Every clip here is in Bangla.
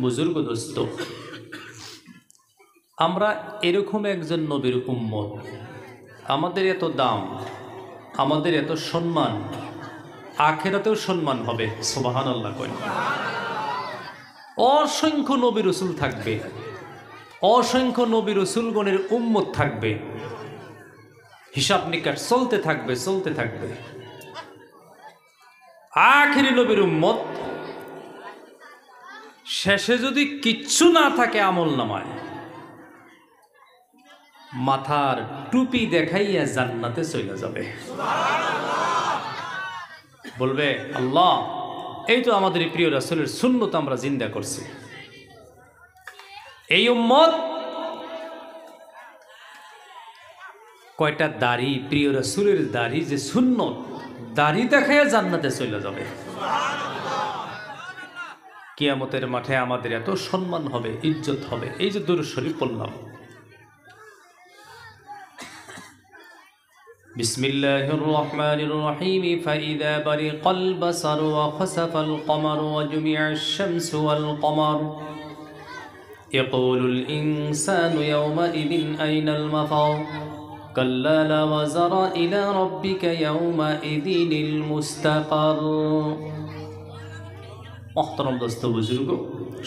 বুজুর্গ দোস্ত, আমরা এরকম একজন নবীর উম্মত, আমাদের এত দাম, আমাদের এত সম্মান, আখেরাতেও সম্মান হবে। সুবহানাল্লাহ কই। অসংখ্য নবী রাসূল থাকবে, অসংখ্য নবী রাসূলগণের উম্মত থাকবে, হিসাব নিকাশ চলতে থাকবে চলতে থাকবে। আখেরি নবীর উম্মত, শেষে যদি কিচ্ছু না থাকে আমল নামায়, মাথার টুপি দেখাইয়া জান্নাতে চলে যাবে। বলবে আল্লাহ, এই তো আমাদের প্রিয় রাসূলের সুন্নত আমরা জিন্দা করছি। এই উম্মত কয়টা দাড়ি, প্রিয় রাসূলের দাড়ি যে সুন্নত, দাড়ি দেখাইয়া জান্নাতে চলে যাবে। কিয়ামতের মাঠে আমাদের এত সম্মান হবে, ইজ্জত হবে। এই যে দুরূদ শরীফ পড়লাম, বিসমিল্লাহির রহমানির রহিম, ফাইযা বারিকাল বাসারু ওয়া খাসাফাল কমারু ওয়া জুমিআশ শামসু ওয়াল কমার ইয়াকুলুল ইনসানু ইয়াওমাইযিন আইনাল মাফার কাল্লা লা ওয়াজারা ইলা রাব্বিকা ইয়াওমাইযিনিল মুস্তাকার। মুহতারাম দোস্ত বুজুর্গ,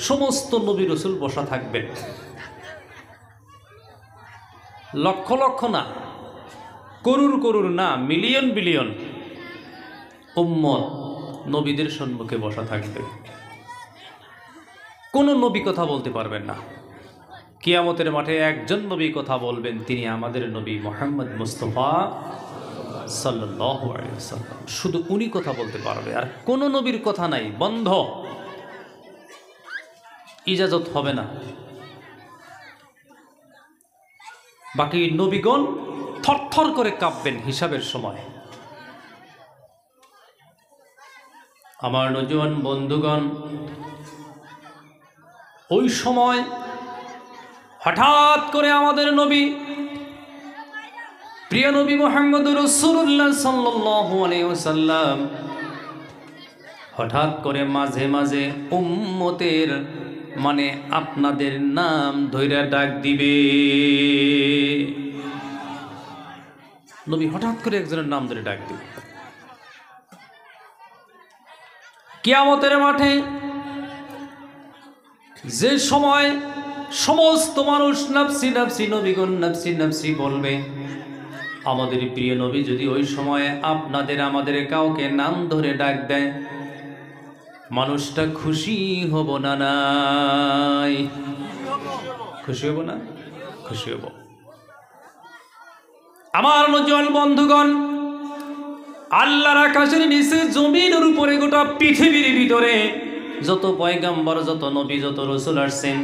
সমস্ত নবী রাসূল বসা থাকবেন, লক্ষ লক্ষ না, করুর করুর না, মিলিয়ন বিলিয়ন উম্মত নবীদের সম্মুখে বসা থাকবে। কোন নবী কথা বলতে পারবেন না। কিয়ামতের মাঠে একজন নবী কথা বলবেন, তিনি আমাদের নবী মুহাম্মদ মুস্তাফা সাল্লাল্লাহু আলাইহি ওয়াসাল্লাম। শুধু উনি কথা বলতে পারবে, আর কোন নবীর কথা নাই, বন্ধ, ইজাজত হবে না। বাকি নবীগণ থরথর করে কাঁপবেন হিসাবের সময়। আমার নওজোয়ান বন্ধুগণ, ওই সময় হঠাৎ করে আমাদের নবী, প্রিয় নবী মুহাম্মদুর রাসূলুল্লাহ সাল্লাল্লাহু আলাইহি ওয়াসাল্লাম হঠাৎ করে মাঝে মাঝে উম্মতের মানে আপনাদের নাম ধইরা ডাক দিবে। নবী হঠাৎ করে একজনের নাম ধরে ডাক দিবে। কিয়ামতের মাঠে যে সময় সমস্ত মানুষ নাফসি নাফসি, নবীগণ নাফসি নাফসি বলবে, আমাদের প্রিয় নবী যদি ওই সময় আপনাদের আমাদের কাউকে নাম ধরে ডাক দেয়, মানুষটা খুশি হব না? নাই খুশি হব না? খুশি হব। আমার নওজোয়ান বন্ধুগণ, আল্লাহর আকাশের নিচে, জমিনের উপরে, গোটা পৃথিবীর ভিতরে যত পয়গাম্বর, যত নবী, যত রাসূল আসছেন,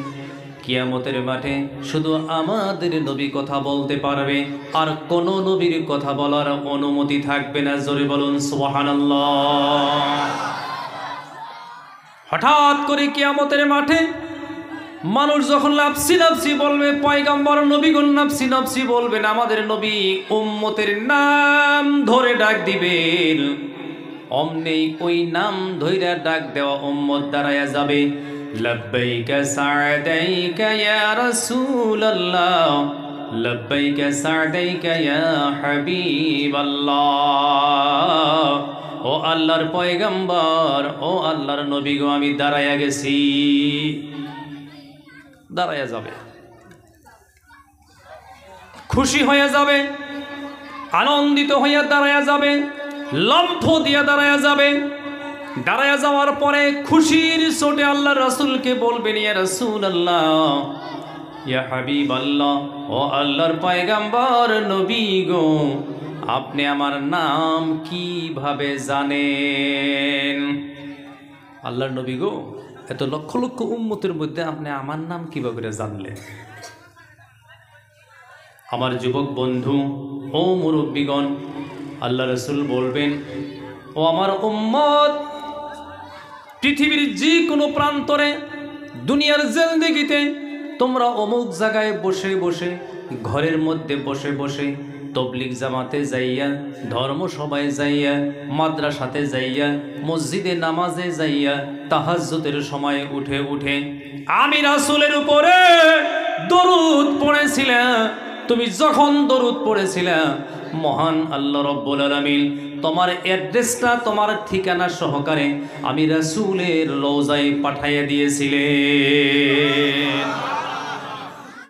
কিয়ামতের মাঠে শুধু আমাদের নবী কথা বলতে পারবে, আর কোন নবীর কথা বলার অনুমতি থাকবে না। জোরে বলুন সুবহানাল্লাহ। হঠাৎ করে কিয়ামতের মাঠে মানুষ যখন নাফসি নাফসি বলবে, পয়গম্বর নবীগণ নাফসি নাফসি বলবেন, আমাদের নবী উম্মতের নাম ধরে ডাক দিবেন, অমনি ওই নাম ধইরা ডাক দেওয়া উম্মত দাঁড়ায়া যাবে, লব্বাইকা সা'দাইকা ইয়া রাসূলুল্লাহ, লব্বাইকা সা'দাইকা ইয়া হাবিবাল্লাহ। ও আল্লাহর পয়গম্বর, ও আল্লাহর নবী গো, আমি দাঁড়ায়া গেছি। দাঁড়ায়া যাবে, খুশি হয়ে যাবে, আনন্দিত হইয়া দাঁড়ায়া যাবে, লম্ফ দিয়া দাঁড়ায়া যাবে। দাঁড়ায়া যাওয়ার পরে খুশির চোটে আল্লাহর রাসূলকে বলবেন, ইয়া রাসূলুল্লাহ, ইয়া হাবিবাল্লাহ, ও আল্লাহর পয়গম্বর নবী গো, আপনি আমার নাম কিভাবে জানেন? আল্লাহর নবী গো, এত লক্ষ লক্ষ উম্মতের মধ্যে আপনি আমার নাম কিভাবে জানলেন? আমার যুবক বন্ধু, ও মুরব্বীগণ, আল্লাহ রাসূল বলবেন, ও আমার উম্মত, পৃথিবীর যে কোনো প্রান্তরে, দুনিয়ার জিন্দেগিতে তোমরা অমুক জায়গায় বসে বসে, ঘরের মধ্যে বসে বসে তবলিগ জামাতে যাইয়া, ধর্ম সভায় যাইয়া, মাদ্রাসাতে যাইয়া, মসজিদে নামাজে যাইয়া, তাহাজ্জুদের সময় উঠে উঠে আমি রাসূলের উপরে দরুদ পড়েছিলাম। তুমি যখন দরুদ পড়েছিলে, মহান আল্লাহ রব্বুল আলামিন তোমার অ্যাড্রেসটা, তোমার ঠিকানা সহকারে আমি রাসূলের রওজায় পাঠিয়ে দিয়েছিলেন।